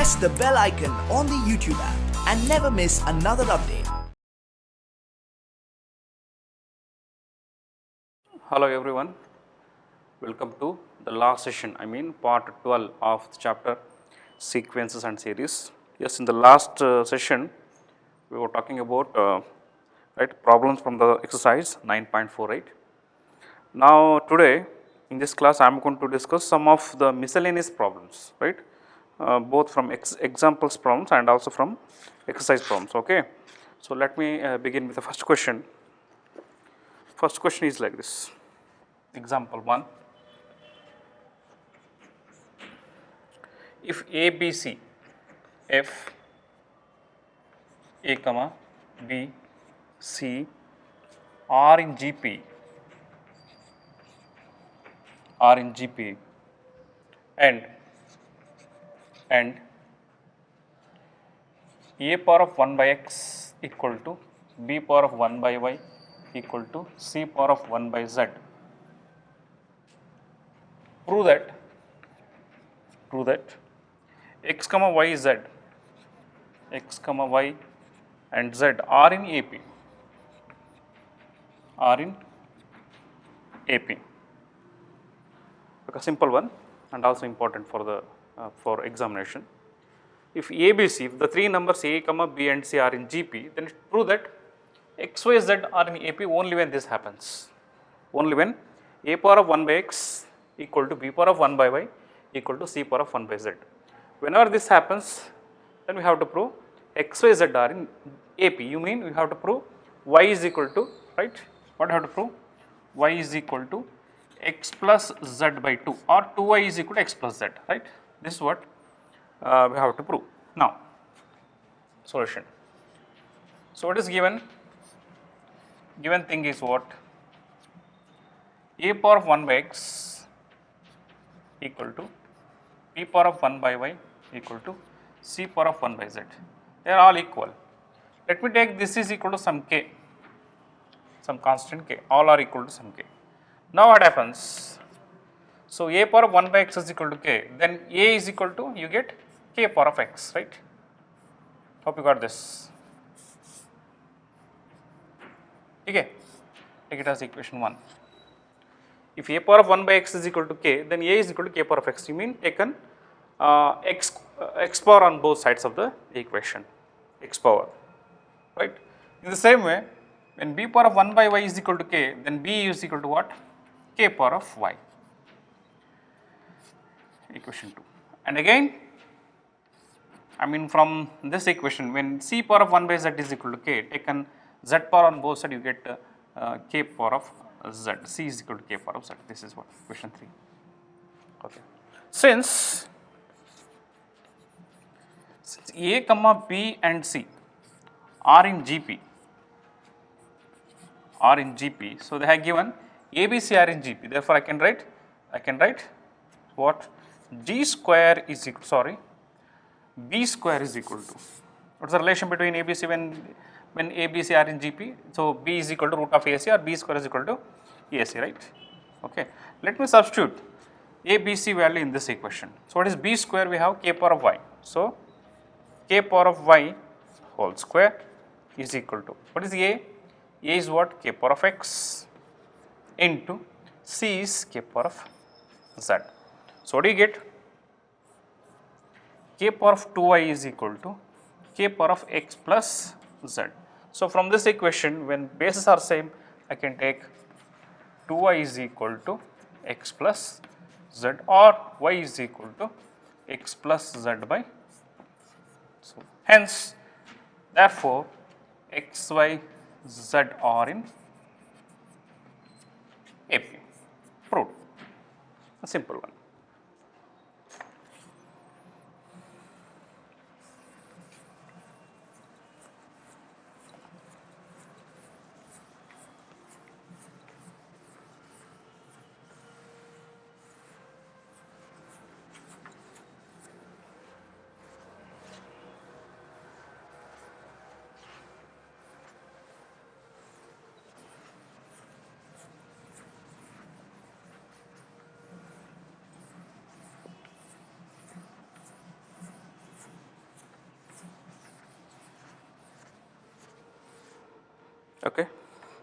press the bell icon on the YouTube app and never miss another update. Hello everyone, welcome to the last session, part 12 of the chapter sequences and series. Yes, in the last session we were talking about problems from the exercise 9.48. Now today in this class I am going to discuss some of the miscellaneous problems, both from examples problems and also from exercise problems. Okay, so let me begin with the first question. First question is like this. Example 1. If ABC, F, A comma B, C are in GP, and A power of 1 by x equal to B power of 1 by y equal to C power of 1 by z. Prove that x comma y z, x comma y and z are in AP, like a simple one and also important for the for examination. If ABC, if the three numbers A comma B and C are in GP, then it prove that x, y, z are in AP only when this happens. Only when A power of 1 by x equal to B power of 1 by y equal to C power of 1 by z. Whenever this happens, then we have to prove x, y, z are in AP. You mean we have to prove y is equal to, right? What do you have to prove? Y is equal to x plus z by 2 or 2y is equal to x plus z, right? This is what we have to prove. Now, solution. So, what is given? Given thing is what? A power of 1 by x equal to b power of 1 by y equal to c power of 1 by z. They are all equal. Let me take this is equal to some k, some constant k, all are equal to some k. Now what happens? So, a power of 1 by x is equal to k, then a is equal to, you get k power of x, right? Hope you got this. Okay, take it as equation 1. If a power of 1 by x is equal to k, then a is equal to k power of x. You mean taken x power on both sides of the equation, x power, right? In the same way, when b power of 1 by y is equal to k, then b is equal to what? K power of y, equation 2. And again, from this equation, when c power of 1 by z is equal to k, taken z power on both sides, you get k power of z, c is equal to k power of z. This is what, equation 3. Okay. Since a comma b and c are in GP, so they have given ABC are in GP. Therefore, I can write what? G square is equal, sorry, B square is equal to, what's the relation between ABC when ABC are in GP? So, B is equal to root of AC or B square is equal to AC, right? Okay. Let me substitute ABC value in this equation. So, what is B square? We have k power of y. So, k power of y whole square is equal to, what is A? A is what? K power of x into C is k power of z. So, what do you get? K power of 2y is equal to k power of x plus z. So, from this equation, when bases are same, I can take 2y is equal to x plus z or y is equal to x plus z by. So, hence, therefore, x, y, z are in AP. Proved. A simple one. Okay.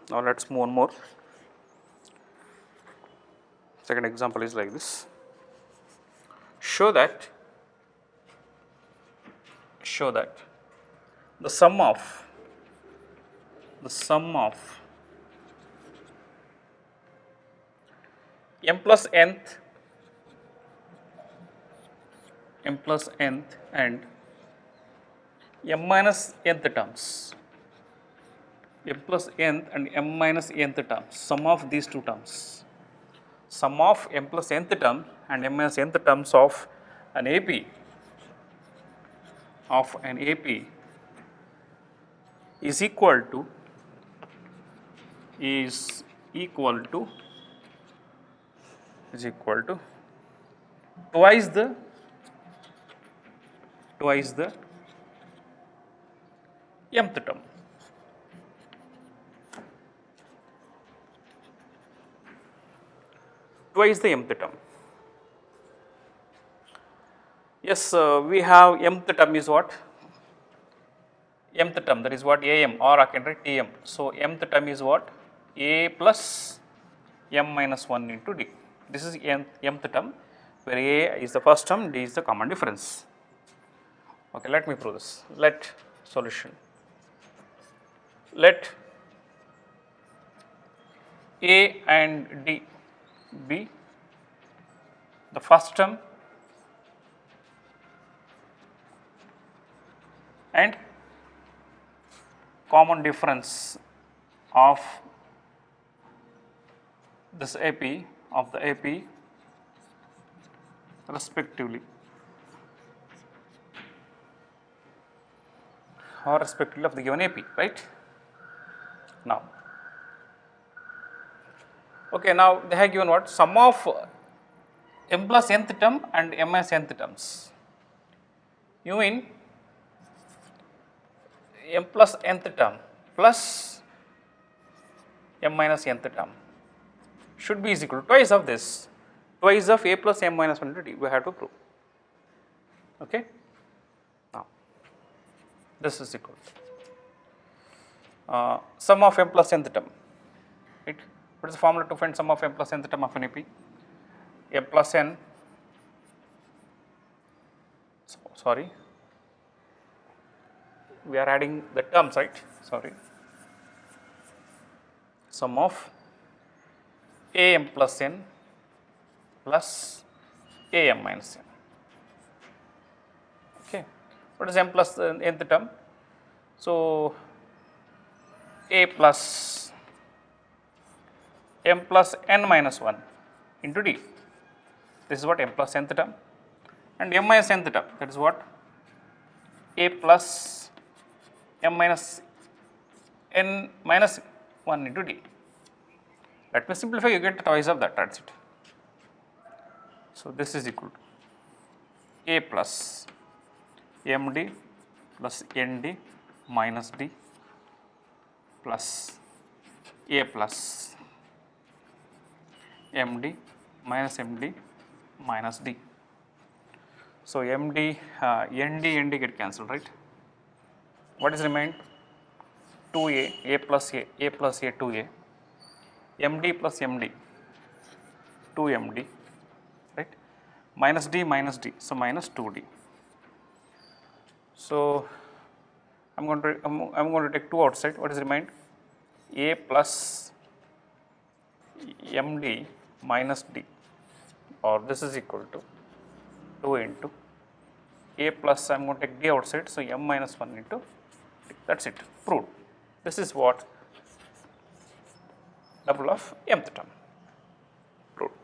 Now let us move on more. Second example is like this. Show that the sum of m plus nth and m minus nth terms, m plus nth and m minus nth terms, sum of these two terms, sum of m plus nth term and m minus nth terms of an AP is equal to twice the mth term. Twice the mth term. Yes, we have mth term is what? Mth term, that is what am, or I can write Tm. So mth term is what? A plus m minus 1 into d. This is mth term, where A is the first term, D is the common difference. Okay, let me prove this. Let solution. Let A and D be the first term and common difference of this AP respectively, or respectively of the given AP, right? Now, okay, now they have given what? Sum of m plus nth term and m minus nth terms. You mean m plus nth term plus m minus nth term should be is equal to twice of this, twice of A plus m minus 1 into d, we have to prove. Okay. Now, this is equal to sum of m plus nth term, right? What is the formula to find sum of m plus nth term of an AP? M plus n, sorry, we are adding the terms, right? Sorry, sum of am plus n plus am minus n. Okay, what is m plus nth term? So a plus m plus n minus 1 into d. This is what m plus nth term, and m minus nth term, that is what? A plus m minus n minus 1 into d. Let me simplify, you get twice of that, that's it. So this is equal to A plus md plus nd minus d plus A plus md minus md minus d. So md, nd get cancelled, right? What is remained? 2a, a plus a 2a, md plus md 2md, right? Minus d, so minus 2d. So I'm going to take 2 outside. What is remained? A plus md minus d, or this is equal to 2 into a plus, I am going to take d outside, so m minus 1 into d. That's it, proved. This is what? Double of mth term, proved.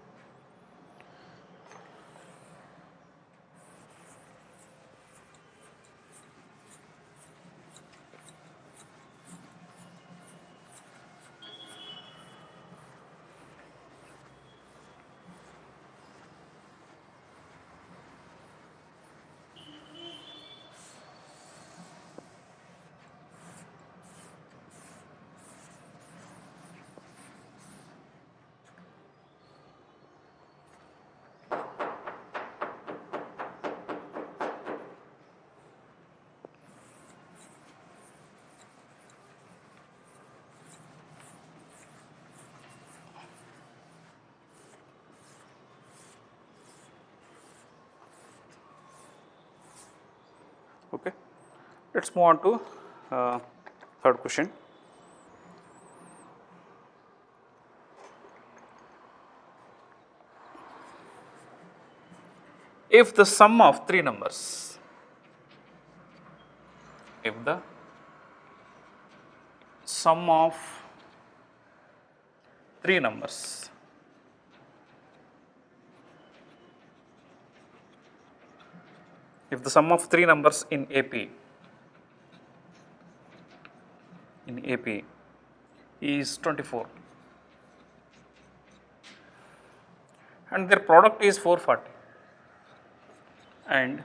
Okay. Let's move on to third question. If the sum of three numbers, if the sum of three numbers if the sum of three numbers in AP is 24 and their product is 440 and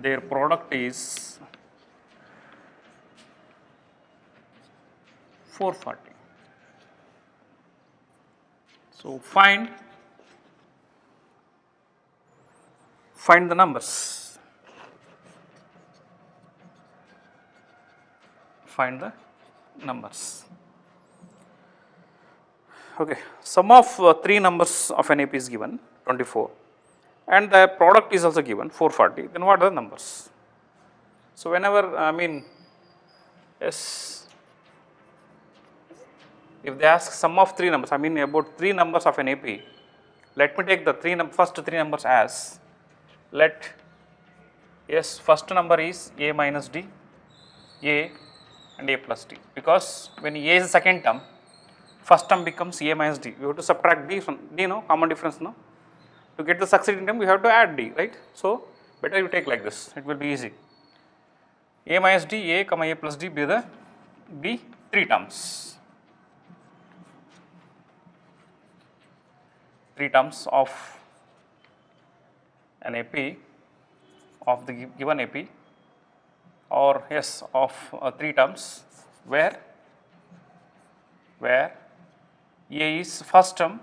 their product is 440. So find the numbers. Find the numbers. Okay, sum of three numbers of an AP is given 24 and the product is also given 440. Then what are the numbers? So whenever yes, if they ask sum of three numbers, about three numbers of an AP, let me take the first three numbers as, first number is A minus D, A and A plus D, because when A is the second term, first term becomes A minus D. We have to subtract D from D, common difference, no? To get the succeeding term, we have to add D, right? So better you take like this, it will be easy. A minus D, A comma A plus D be three terms. Three terms of an AP, of the given AP, or yes, of three terms where A is first term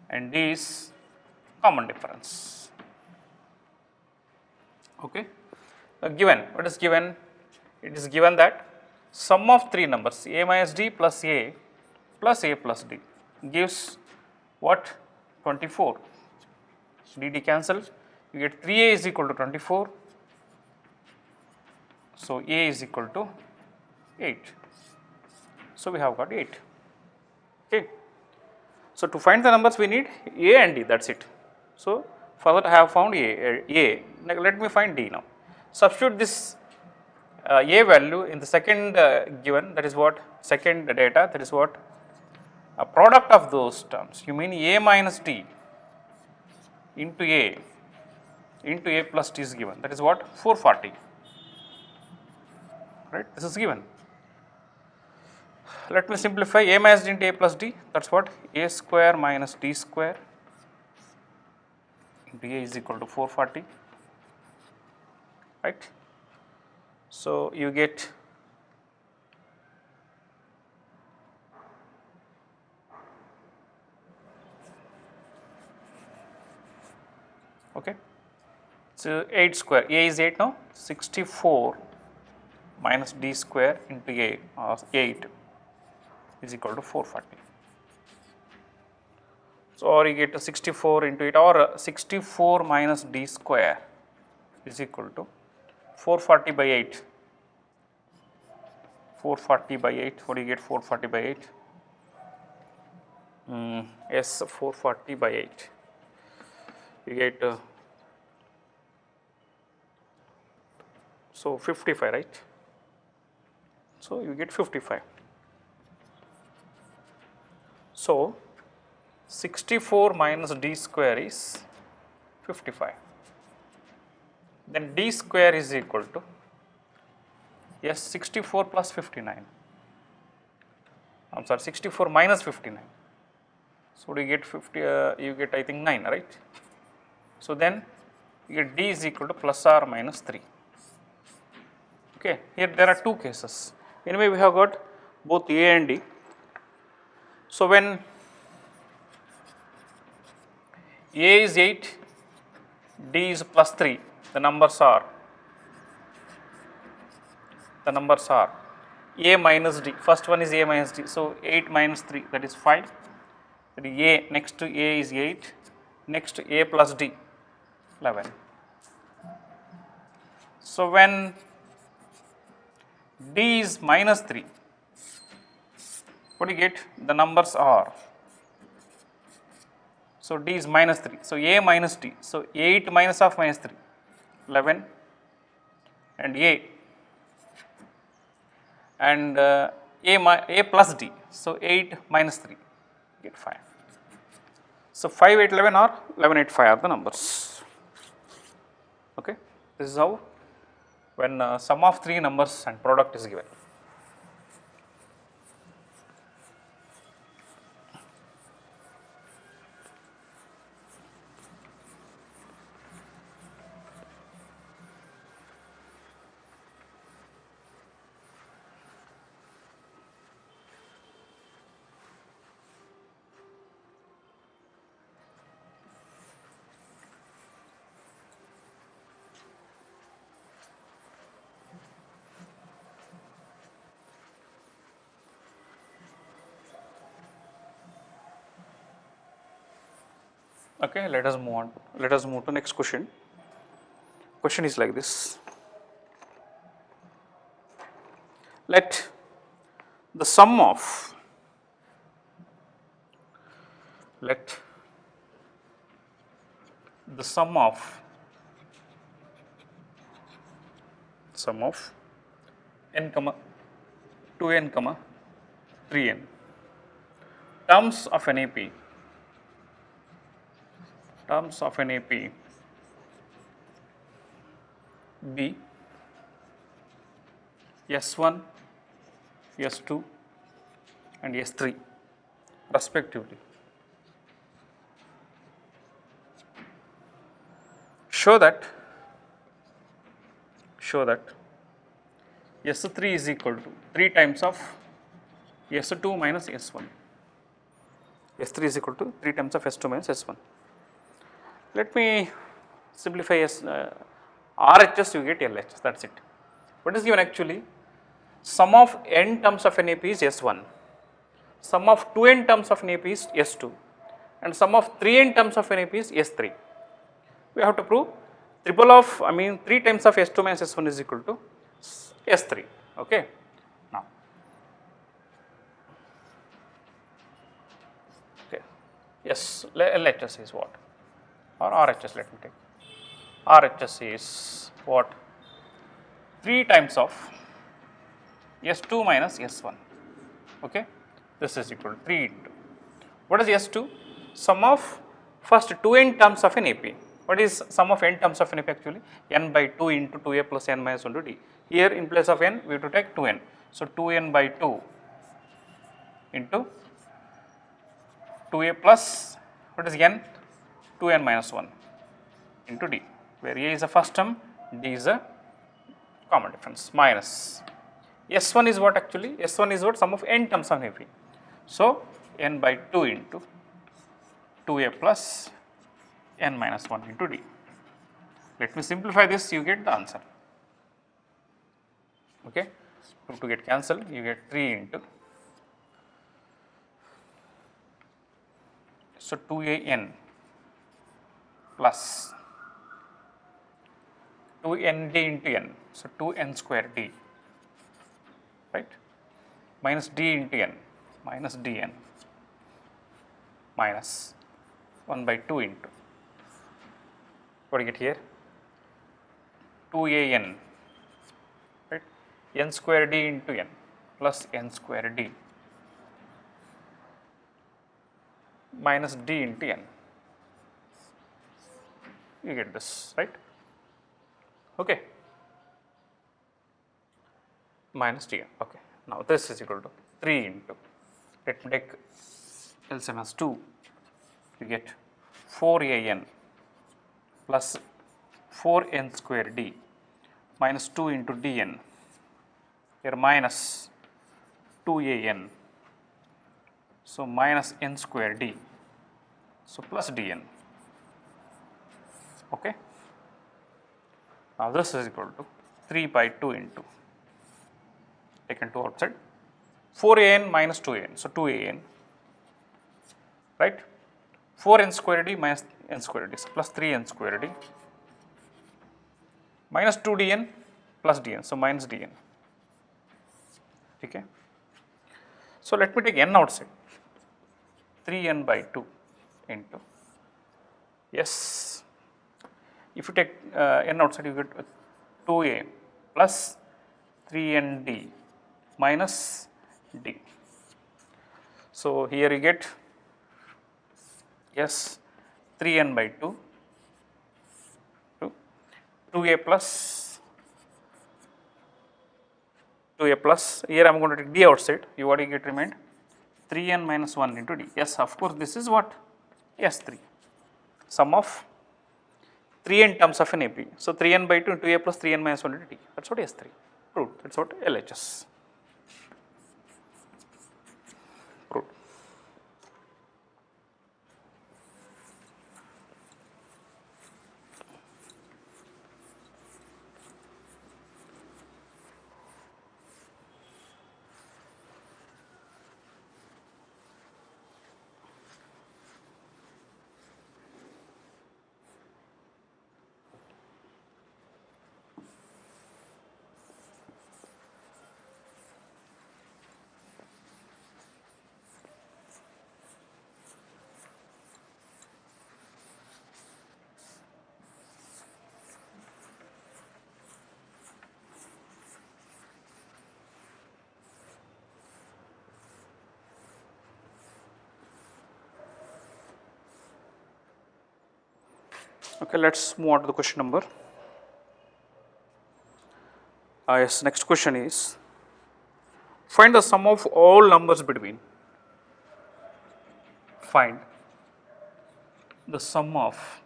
and D is common difference. Okay. Given, what is given? It is given that sum of three numbers A minus D plus A plus D gives what? 24. D cancel, you get 3A is equal to 24. So A is equal to 8. So we have got 8. Okay. So to find the numbers we need A and D, that's it. So further I have found A. Now let me find D now. Substitute this A value in the second given, that is what? Second data, that is what? A product of those terms. You mean A minus D into A plus D is given. That is what? 440. Right? This is given. Let me simplify. A minus D into A plus D. That's what? A square minus D square into A is equal to 440. Right? So you get okay. So 8 square. A is 8 now. 64 minus D square into A, or 8 is equal to 440. So or you get 64 into 8, or 64 minus D square is equal to 440 by 8. 440 by 8, what do you get? 440 by 8? Yes, 440 by 8. You get so 55, right? So you get 55. So 64 minus D square is 55. Then D square is equal to, yes, 64 plus 59. I am sorry, 64 minus 59. So do you get 50? You get, I think, 9, right? So then you get D is equal to plus or minus 3. Okay. Here there are two cases. Anyway, we have got both A and D. So when A is 8, D is plus 3, the numbers are A minus D. First one is A minus D. So 8 minus 3, that is 5. That is A, next to A is 8, next a plus d 11. So when d is minus 3, what do you get? The numbers are, so d is minus 3, so a minus d, so 8 minus of minus 3, 11, and a, and a plus d, so 8 minus 3, get 5. So 5, 8, 11 or 11, 8, 5 are the numbers. Okay, this is how when sum of 3 numbers and product is given. Okay, let us move on. Let us move to next question. Question is like this. Let the sum of n comma 2n comma 3n terms of an AP be S1, S2 and S3 respectively. Show that S3 is equal to 3 times of S2 minus S1. S3 is equal to 3 times of S2 minus S1. Let me simplify RHS, you get LHS, that is it. What is given actually? Sum of n terms of an AP is S1, sum of 2n terms of an AP is S2 and sum of 3n terms of an AP is S3. We have to prove 3 times of S2 minus S1 is equal to S3. Okay. Now, okay, yes, LHS is what? Or RHS, let me take. RHS is what? 3 times of S2 minus S1. Okay, this is equal to 3 into. What is S2? Sum of first 2n terms of an AP. What is sum of n terms of an AP actually? N by 2 into 2a plus n minus 1 to d. Here in place of n, we have to take 2n. So 2n by 2 into 2a plus, what is n? 2n minus 1 into d, where a is the first term, d is a common difference, minus. S1 is what actually? S1 is what? Sum of n terms of AP. So n by 2 into 2a plus n minus 1 into d. Let me simplify this, you get the answer. Okay, to get cancelled, you get 3 into, so 2an plus 2nd into n, so 2n square d, right, minus d into n, minus dn, minus 1 by 2 into, what do you get here? 2an, right, n square d into n plus n square d minus d into n. You get this, right? Okay, minus dn. Okay, now this is equal to 3 into, let me take LCM as 2, you get 4an plus 4n square d minus 2 into dn, here minus 2an, so minus n square d, so plus dn. Okay. Now this is equal to 3 by 2 into, taken 2 outside, 4an minus 2an, so 2an, right, 4n square d minus n square d, so plus 3n square d minus 2dn plus dn, so minus dn. Okay. So let me take n outside, 3n by 2 into, yes, if you take n outside you get 2a plus 3nd minus d. So here you get, yes, 3n by 2, 2a plus, here I am going to take d outside, you what you get remained 3n minus 1 into d. Yes, of course this is what, S3, sum of 3n terms of an AP. So 3n by 2 into a plus 3n minus 1 into d, that is what S3, proved, that is what LHS. Proved. Okay, let us move on to the question number. Yes, next question is, find the sum of all numbers between, find the sum of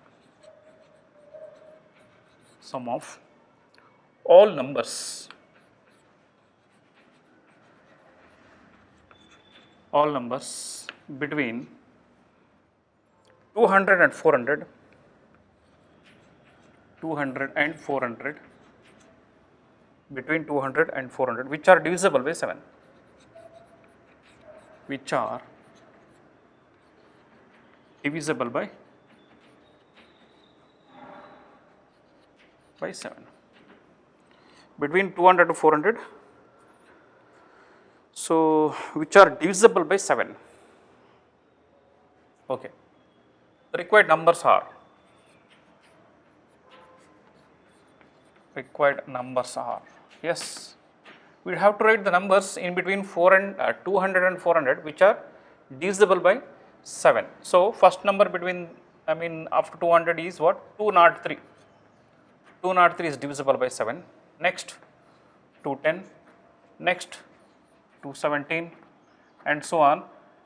all numbers between 200 and 400, 200 and 400, between 200 and 400, which are divisible by 7, which are divisible by 7, between 200 to 400, so which are divisible by 7. Okay. The required numbers are, yes, we have to write the numbers in between 200 and 400 which are divisible by 7. So first number between, after 200 is what, 203. 203 is divisible by 7, next 210, next 217 and so on,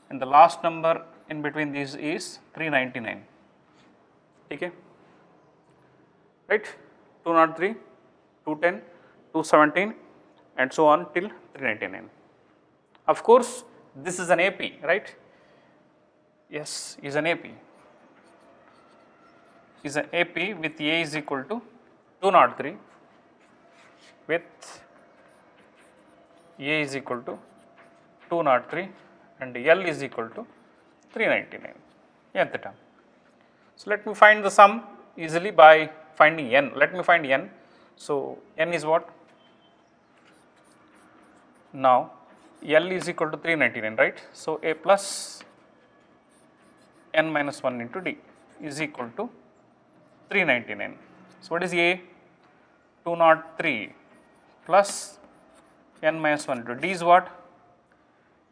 and the last number in between these is 399. Okay, right, 203, 210, 217 and so on till 399. Of course, this is an AP, right? Yes, is an AP. Is an AP with A is equal to 203, with A is equal to 203 and L is equal to 399, nth term. So let me find the sum easily by finding n. Let me find n. So n is what? Now L is equal to 399, right? So A plus n minus 1 into d is equal to 399. So what is A? 203 plus n minus 1 into d is what?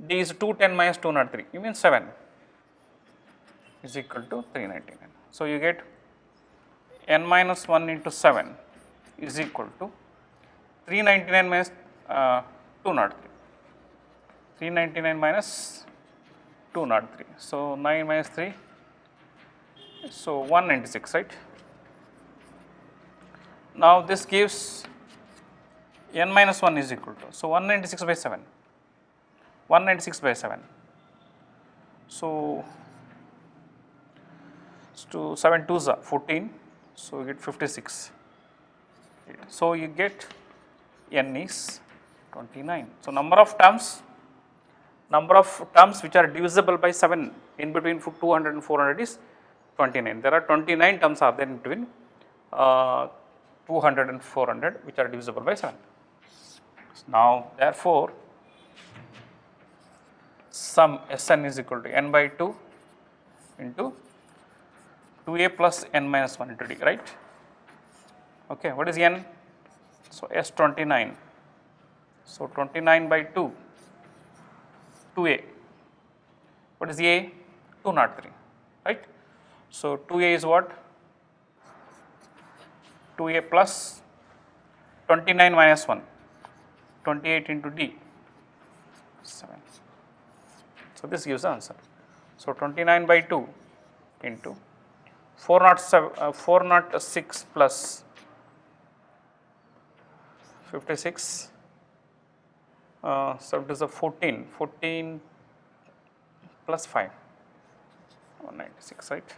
D is 210 minus 203, you mean 7 is equal to 399. So you get n minus 1 into 7 is equal to 399 minus 203. 399 minus 203. So 9 minus 3, so 196, right? Now this gives n minus 1 is equal to, so 196 by 7. 196 by 7. So 7 2s are 14, so you get 56. So you get n is 29. So number of terms which are divisible by 7 in between 200 and 400 is 29. There are 29 terms are there in between 200 and 400 which are divisible by 7. Now therefore, sum Sn is equal to n by 2 into 2a plus n minus 1 into d, right. Okay, what is n? So S29. So 29 by 2, 2a. What is a? 203, right. So 2a is what? 2a plus 29 minus 1, 28 into d, 7. So this gives the answer. So 29 by 2 into 406 plus 56, so it is a 14 plus 5, 196, right.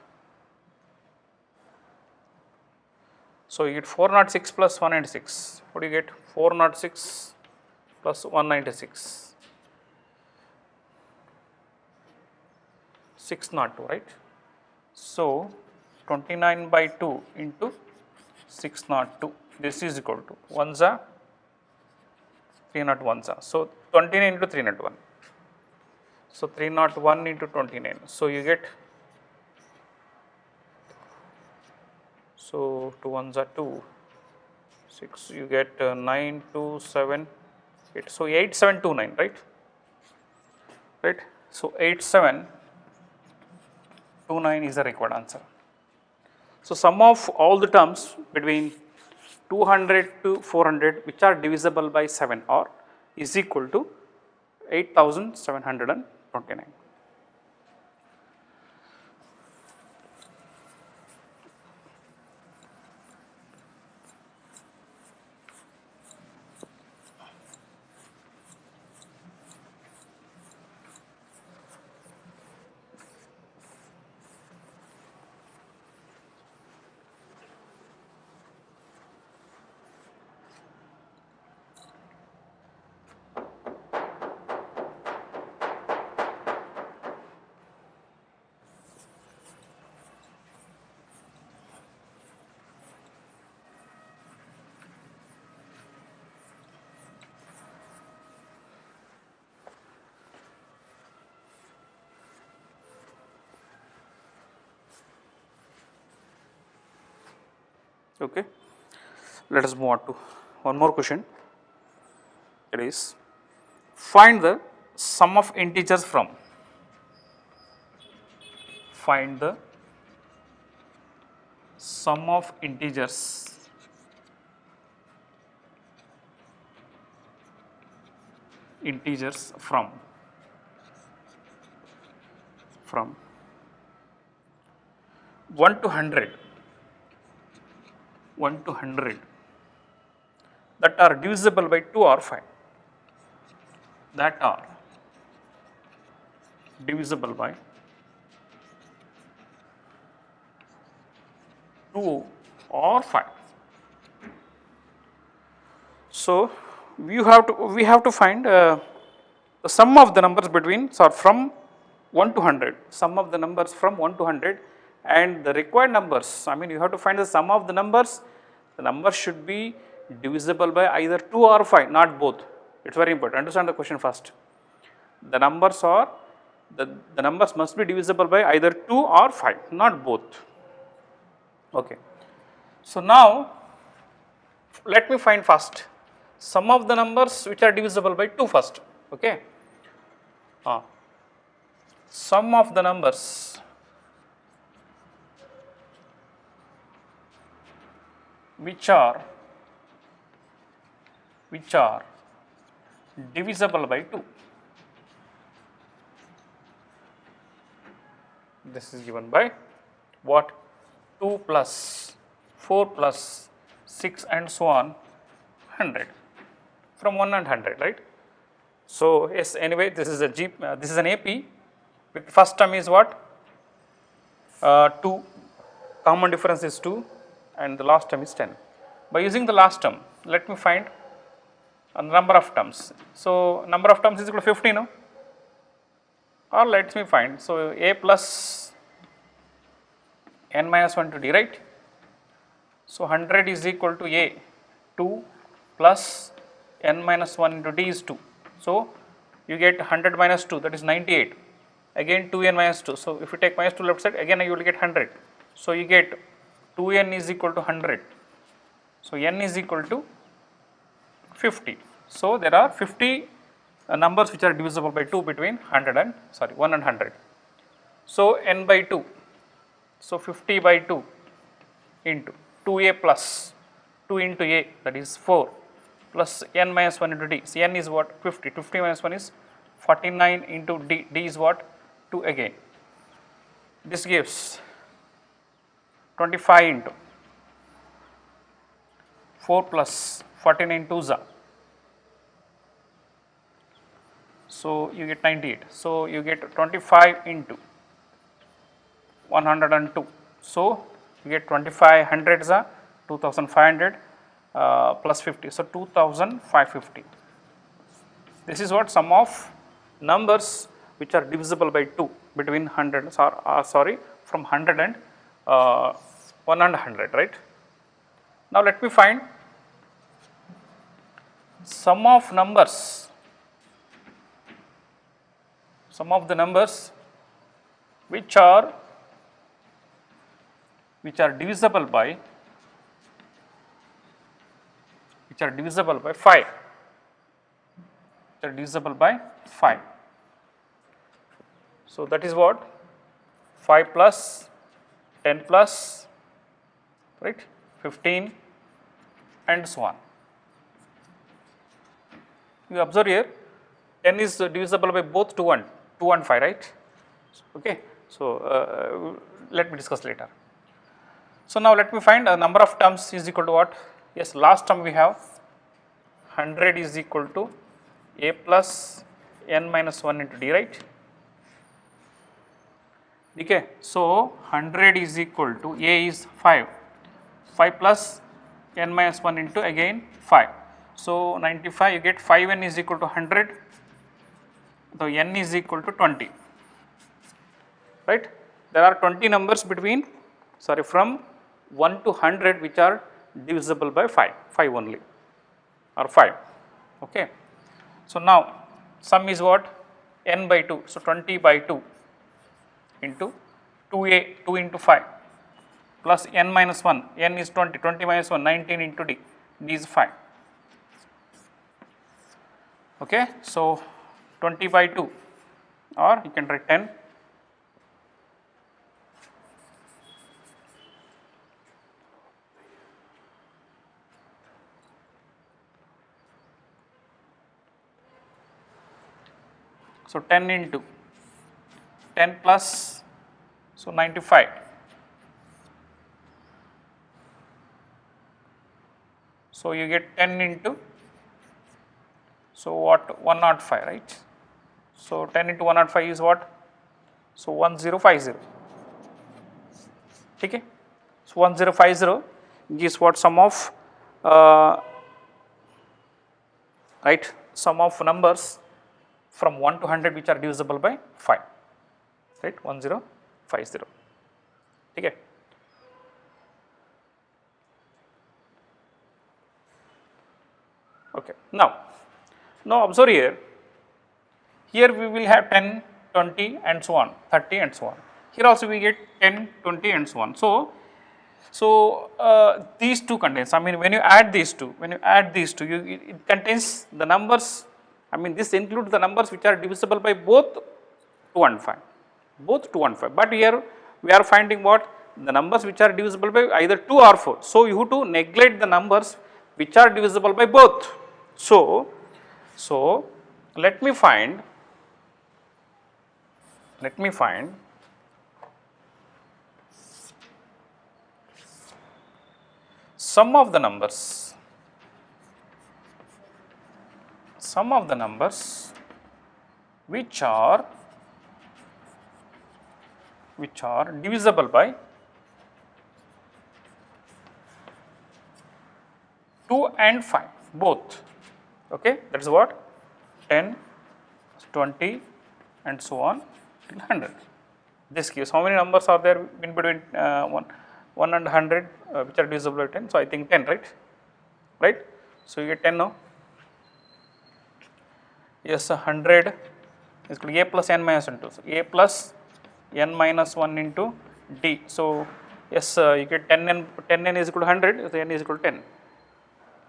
So you get 406 plus 196, what do you get? 406 plus 196, 602, right. So 29 by 2 into 602, this is equal to 1s are 301s are. So 29 into 301. So 301 into 29. So you get, so 2 1s are 2, 6, you get 9, 2, 7, 8. So 8729, right? Right. So 8729 is the required answer. So sum of all the terms between 200 to 400 which are divisible by 7 or is equal to 8729. Okay. Let us move on to one more question. It is, find the sum of integers from, find the sum of integers from 1 to 100 that are divisible by 2 or 5, that are divisible by 2 or 5. So we have to find the sum of the numbers between, so from 1 to 100, sum of the numbers from 1 to 100, and the required numbers, I mean you have to find the sum of the numbers. The numbers should be divisible by either 2 or 5, not both. It is very important. Understand the question first. The numbers are, the numbers must be divisible by either 2 or 5, not both. Okay. So now let me find first sum of the numbers which are divisible by 2 first. Okay. Sum of the numbers which are divisible by 2. This is given by what? 2 plus 4 plus 6 and so on 100, from 1 and 100, right. So yes, anyway this is a this is an AP with first term is what? 2, common difference is 2 and the last term is 10. By using the last term, let me find a number of terms. So number of terms is equal to 50, no? Or let me find, so a plus n minus 1 to d, right? So 100 is equal to a 2 plus n minus 1 into d is 2. So you get 100 minus 2, that is 98. Again 2n minus 2. So if you take minus 2 left side, again you will get 100. So you get 2n is equal to 100. So n is equal to 50. So there are 50 numbers which are divisible by 2 between 1 and 100. So n by 2. So 50 by 2 into 2a plus 2 into a, that is 4, plus n minus 1 into d. So n is what? 50. 50 minus 1 is 49 into d. D is what? 2 again. This gives 25 into 4 plus 49 2s are. So you get 98. So you get 25 into 102. So you get 25 hundreds are 2500 plus 50. So 2550. This is what sum of numbers which are divisible by 2 between 100 from 100 and 100, right? Now let me find sum of numbers, sum of the numbers which are divisible by 5, So that is what? 5 plus 10 plus, right, 15 and so on. You observe here 10 is divisible by both 2 and 5, right? Okay. So let me discuss later. So now let me find a number of terms is equal to what? Yes, last term we have 100 is equal to a plus n minus 1 into d, right? Okay. So 100 is equal to a is 5 plus n minus 1 into again 5. So 95, you get 5n is equal to 100, so n is equal to 20, right? There are 20 numbers from 1 to 100 which are divisible by 5 only, or 5, okay. So now sum is what? N by 2, so 20 by 2 into 2a, 2 into 5 plus n minus 1, n is 20, 20 minus 1, 19 into d, d is 5, okay. So 20 by 2, or you can write 10. So 10 into 10 plus, so 95. So you get 10 into, so what, 105, right? So 10 into 105 is what? So 1050. Okay. So 1050 gives what? Sum of right, sum of numbers from 1 to 100 which are divisible by 5, right, 1050. Okay. Okay. Now observe here, we will have 10, 20 and so on, 30 and so on. Here also we get 10, 20 and so on. So these two contains, I mean when you add these two, it contains the numbers, I mean this includes the numbers which are divisible by both 2 and 5, but here we are finding what? The numbers which are divisible by either 2 or 4. So you have to neglect the numbers which are divisible by both. So let me find sum of the numbers which are divisible by 2 and 5 both, okay. That is what? 10, 20 and so on till 100. this gives how many numbers are there in between 1 and 100 which are divisible by 10. So, I think 10, right. So, you get 10 now. Yes, 100 is equal to a plus n minus 1 2. So, a plus n minus 1 into d. So, yes, you get 10n is equal to 100, so n is equal to 10.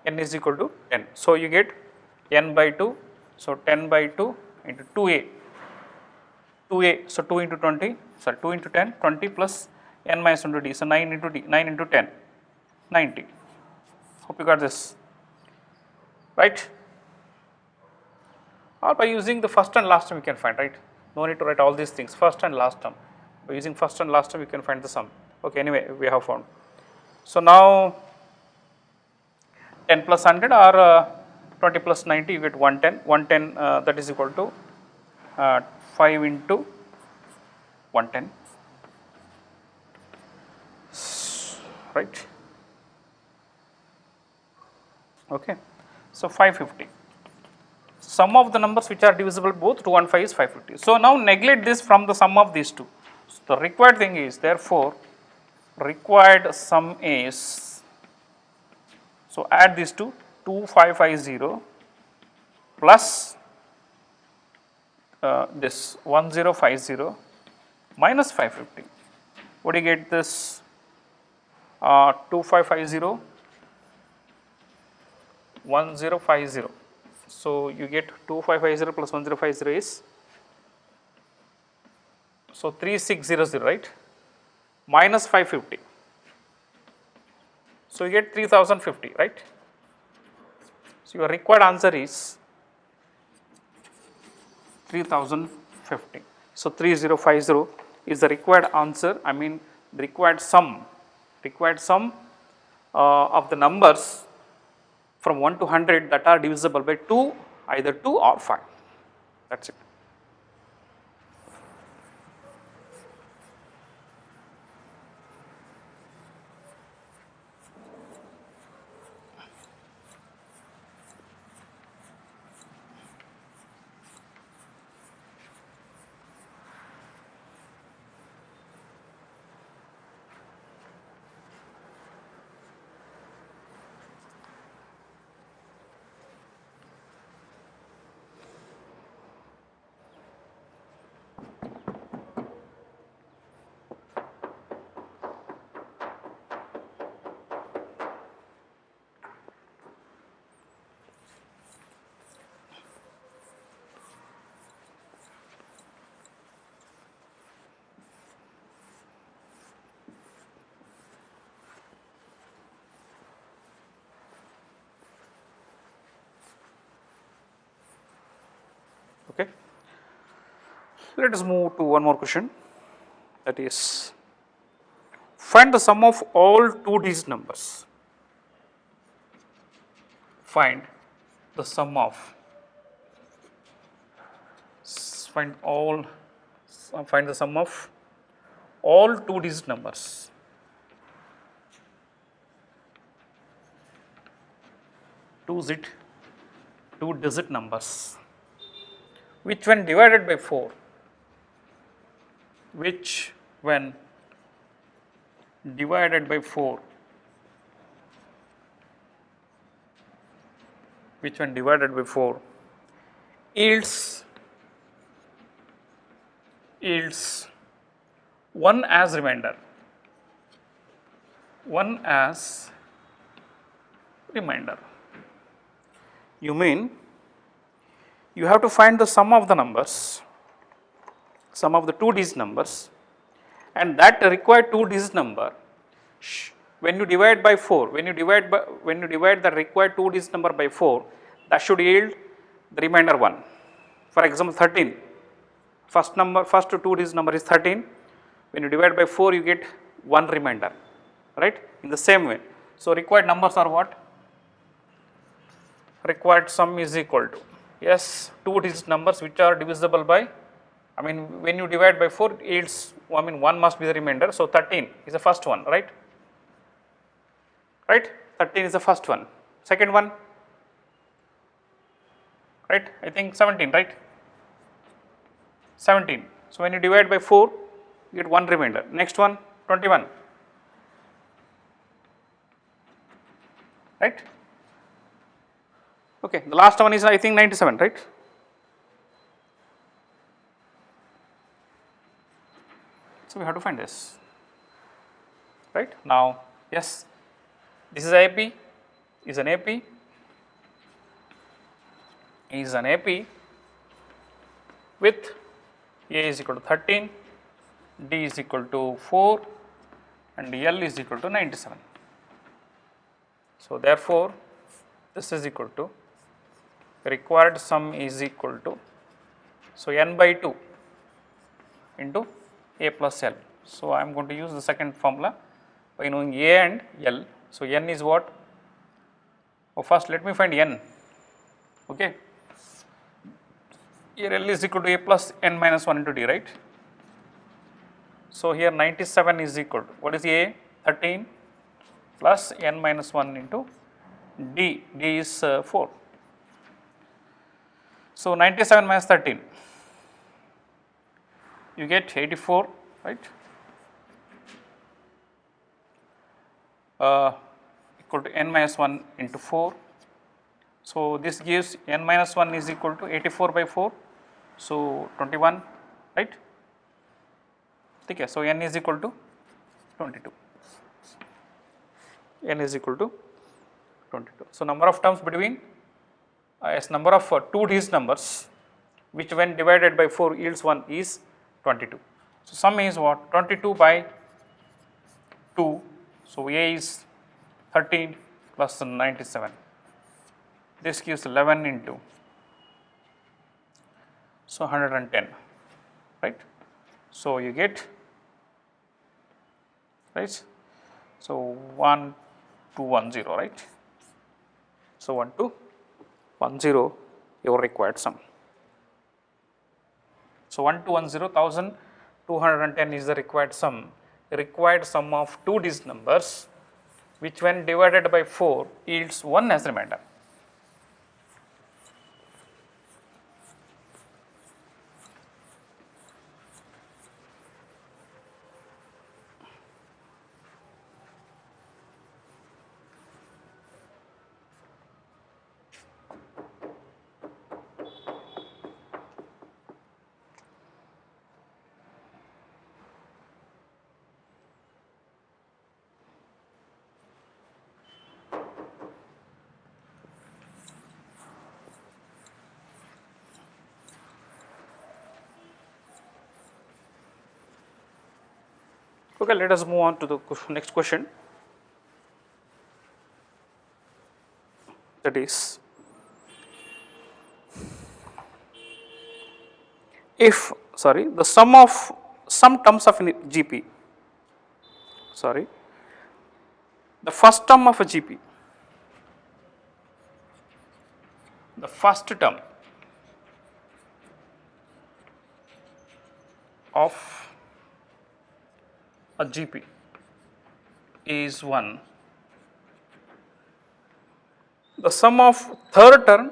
N is equal to 10. So, you get n by 2. So, 10 by 2 into 2a. 2a, so 2 into 20, sorry 2 into 10, 20 plus n minus 1 to d. So, 9 into d, 9 into 10, 90. Hope you got this, right. Or by using the first and last term you can find, right. No need to write all these things, first and last term. By using first and last term you can find the sum. Okay, anyway, we have found. So, now 10 plus 100 or 20 plus 90, you get 110. 110 that is equal to 5 into 110, right. Okay. So, 550. Sum of the numbers which are divisible both 2 and 5 is 550. So, now neglect this from the sum of these two. So, the required thing is therefore, required sum is, so add these two 2550 plus this 1050 minus 550. What do you get this 2550 1050. So, you get 2550 plus 1050 is, so 3600, right, minus 550. So, you get 3050, right. So, your required answer is 3050. So, 3050 is the required answer, I mean the required sum of the numbers from 1 to 100 that are divisible by 2, either 2 or 5, that is it. Okay. Let us move to one more question, that is find the sum of all 2-digit numbers. Find the sum of, find the sum of all 2-digit numbers. Two-digit numbers, which when divided by 4, which when divided by 4, yields 1 as remainder. You mean you have to find the sum of the numbers, sum of the 2-digit numbers, and that required 2-digit number when you divide by 4, when you divide the required 2-digit number by 4, that should yield the remainder 1. For example, 13, first 2-digit number is 13. When you divide by 4, you get 1 remainder, right, in the same way. So, required numbers are what? Required sum is equal to, yes, 2-digit numbers which are divisible by, I mean when you divide by 4 yields, I mean 1 must be the remainder. So, 13 is the first one, right, 13 is the first one. Second one, right, I think 17, right, 17. So, when you divide by 4, you get one remainder. Next one 21, right? Okay, the last one is I think 97, right? So we have to find this, right? Now, yes, this is AP, is an AP, is an AP with A is equal to 13, D is equal to 4 and L is equal to 97. So, therefore, this is equal to required sum is equal to, so n by 2 into A plus L. So, I am going to use the second formula by knowing A and L. So, n is what? Oh, first let me find n, okay. Here L is equal to A plus n minus 1 into D, right. So, here 97 is equal to, what is A? 13 plus n minus 1 into D, D is 4. So, 97 minus 13, you get 84, right, equal to n minus 1 into 4. So, this gives n minus 1 is equal to 84 by 4. So, 21, right. Okay. So, n is equal to 22, n is equal to 22. So, number of terms between as number of 2 digit numbers which when divided by 4 yields 1 is 22. So, sum is what? 22 by 2. So, A is 13 plus 97. This gives 11 into, so 110, right. So, you get, right. So, 1210, right. So, 1210 your required sum. So, 1210, 1210 is the required sum of 2 digit numbers which when divided by 4 yields 1 as remainder. Okay, let us move on to the next question, that is, if the sum of some terms of GP, the first term of a GP, the first term of a GP is 1, the sum of third term,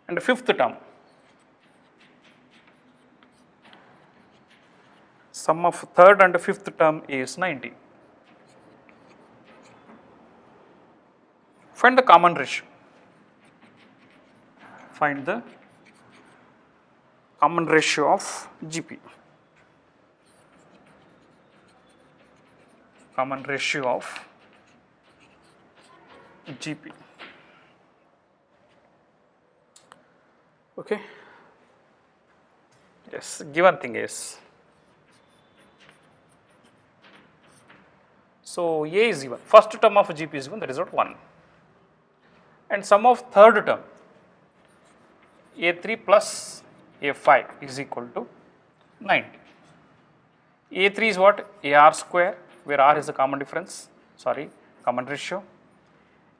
and the fifth term, sum of third and fifth term is 90. Find the common ratio. Find the common ratio of GP. Common ratio of GP. Okay. Yes, given thing is, so A is given, first term of GP is given, that is what 1, and sum of third term A3 plus A5 is equal to 90. A3 is what? AR square, where R is the common difference, common ratio.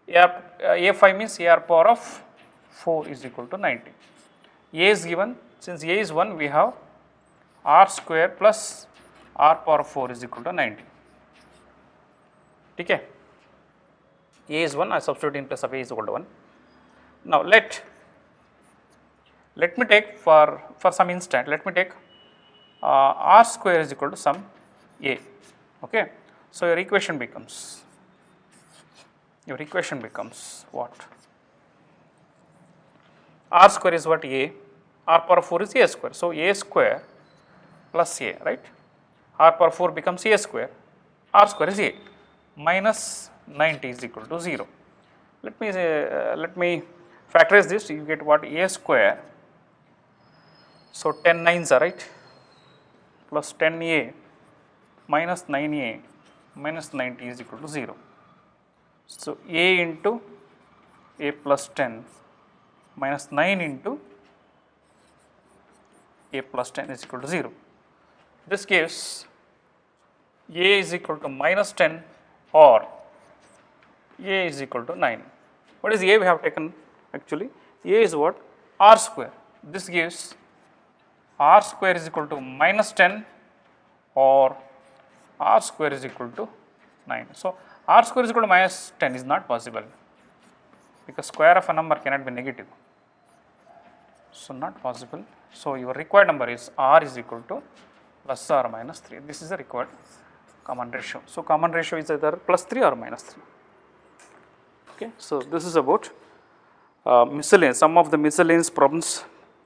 A5 means AR power of 4 is equal to 90. A is given, since A is 1, we have R square plus R power of 4 is equal to 90. Okay. A is 1, I substitute in place of A is equal to 1. Now let me take for some instant, let me take r square is equal to some A, okay. So your equation becomes what? R square is what? A, r power 4 is A square, so A square plus A, right? R power 4 becomes A square, R square is A, minus 90 is equal to 0. Let me factorize this, you get what? A square, so 10 nines are right, plus 10A minus 9A minus 90 is equal to 0. So A into A plus 10 minus 9 into A plus 10 is equal to 0. This gives A is equal to minus 10 or A is equal to 9. What is A we have taken actually? A is what? R square. This gives R square is equal to minus 10 or R square is equal to 9. So R square is equal to minus 10 is not possible because square of a number cannot be negative. So not possible. So your required number is R is equal to plus or minus 3. This is the required common ratio. So common ratio is either plus 3 or minus 3. Okay. So this is about miscellaneous, some of the miscellaneous problems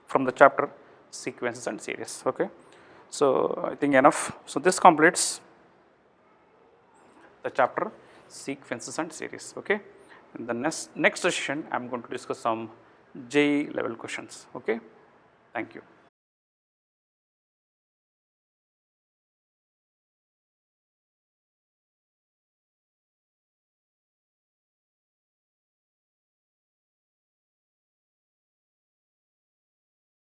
from the chapter sequences and series. Okay. So I think enough. So this completes the chapter sequences and series. Okay. In the next session, I am going to discuss some JEE level questions. Okay. Thank you.